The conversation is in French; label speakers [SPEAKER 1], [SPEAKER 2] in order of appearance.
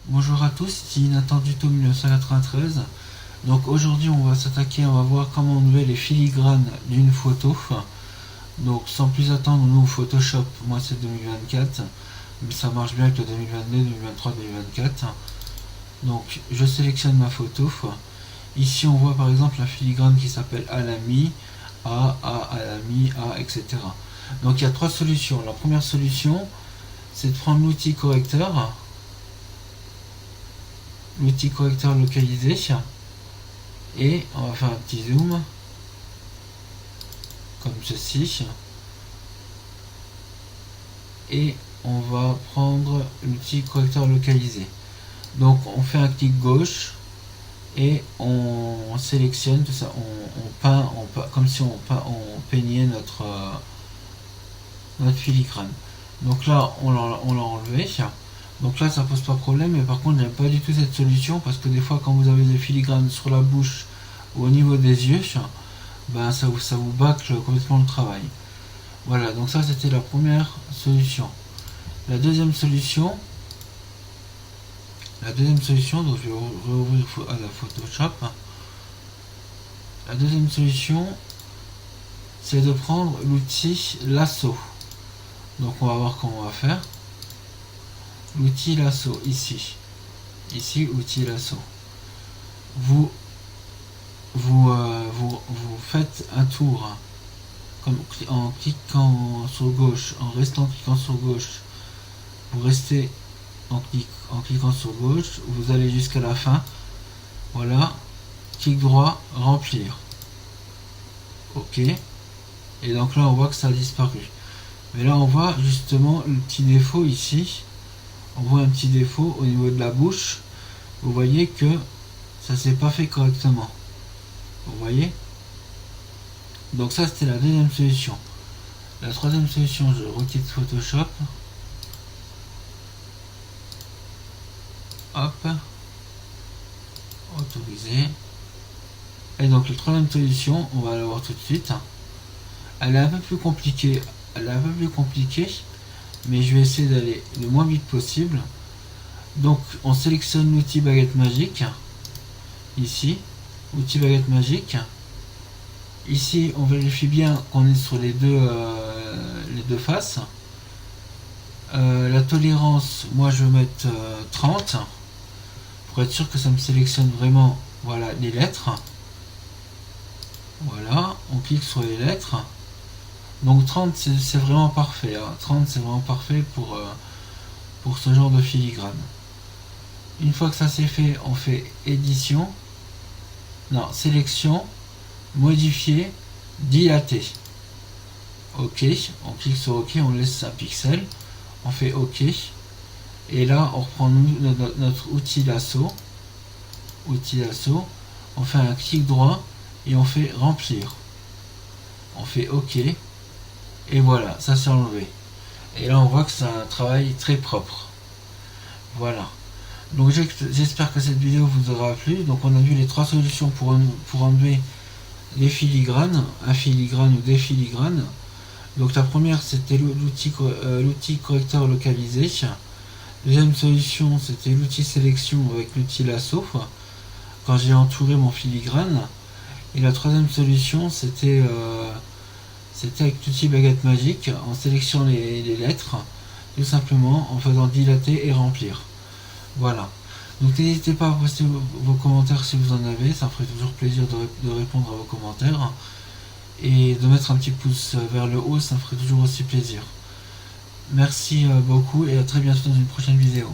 [SPEAKER 1] Bonjour à tous, ici Nathan Duto 1993. Donc aujourd'hui on va s'attaquer, on va voir comment enlever les filigranes d'une photo. Donc sans plus attendre, nous Photoshop, moi c'est 2024, mais ça marche bien avec le 2022, 2023, 2024. Donc je sélectionne ma photo. Ici on voit par exemple la filigrane qui s'appelle Alamy, Alamy, etc. Donc il y a trois solutions. La première solution c'est de prendre l'outil correcteur localisé, et on va faire un petit zoom comme ceci, et on va prendre l'outil correcteur localisé. Donc on fait un clic gauche et on sélectionne tout ça, on peint comme si on peignait notre filigrane. Donc là on l'a enlevé. Donc là ça pose pas de problème, mais par contre j'aime pas du tout cette solution parce que des fois quand vous avez des filigranes sur la bouche ou au niveau des yeux, ben ça vous bâcle complètement le travail. Voilà, donc ça c'était la première solution. La deuxième solution, donc je vais rouvrir à la Photoshop. La deuxième solution, c'est de prendre l'outil lasso. Donc on va voir comment on va faire. L'outil lasso ici, outil lasso. Vous faites un tour, comme en cliquant sur gauche, en restant cliquant sur gauche. Vous restez en cliquant sur gauche, vous allez jusqu'à la fin. Voilà, clic droit, remplir. Ok. Et donc là on voit que ça a disparu. Mais là on voit justement le petit défaut ici. On voit un petit défaut au niveau de la bouche. Vous voyez que ça s'est pas fait correctement. Vous voyez? Donc ça c'était la deuxième solution. La troisième solution, je requitte Photoshop. Hop. Autoriser. Et donc la troisième solution, on va la voir tout de suite. Elle est un peu plus compliquée. Mais je vais essayer d'aller le moins vite possible. Donc on sélectionne l'outil baguette magique, ici, outil baguette magique. Ici on vérifie bien qu'on est sur les deux faces. La tolérance, moi je vais mettre 30 pour être sûr que ça me sélectionne vraiment, voilà, les lettres. Voilà, on clique sur les lettres. Donc 30 c'est vraiment parfait, 30 c'est vraiment parfait pour ce genre de filigrane. Une fois que ça c'est fait, on fait édition, sélection, modifier, dilater. Ok, on clique sur ok, on laisse un pixel, on fait ok, et là on reprend notre outil lasso, on fait un clic droit et on fait remplir. On fait ok. Et voilà, ça s'est enlevé. Et là on voit que c'est un travail très propre. Voilà. Donc j'espère que cette vidéo vous aura plu. Donc on a vu les trois solutions pour enlever les filigranes, un filigrane ou des filigranes. Donc la première c'était l'outil correcteur localisé. Deuxième solution c'était l'outil sélection avec l'outil lasso quand j'ai entouré mon filigrane. Et la troisième solution c'était avec l'outil baguette magique en sélectionnant les lettres, tout simplement en faisant dilater et remplir. Voilà. Donc n'hésitez pas à poster vos commentaires si vous en avez, ça me ferait toujours plaisir de répondre à vos commentaires. Et de mettre un petit pouce vers le haut, ça me ferait toujours aussi plaisir. Merci beaucoup et à très bientôt dans une prochaine vidéo.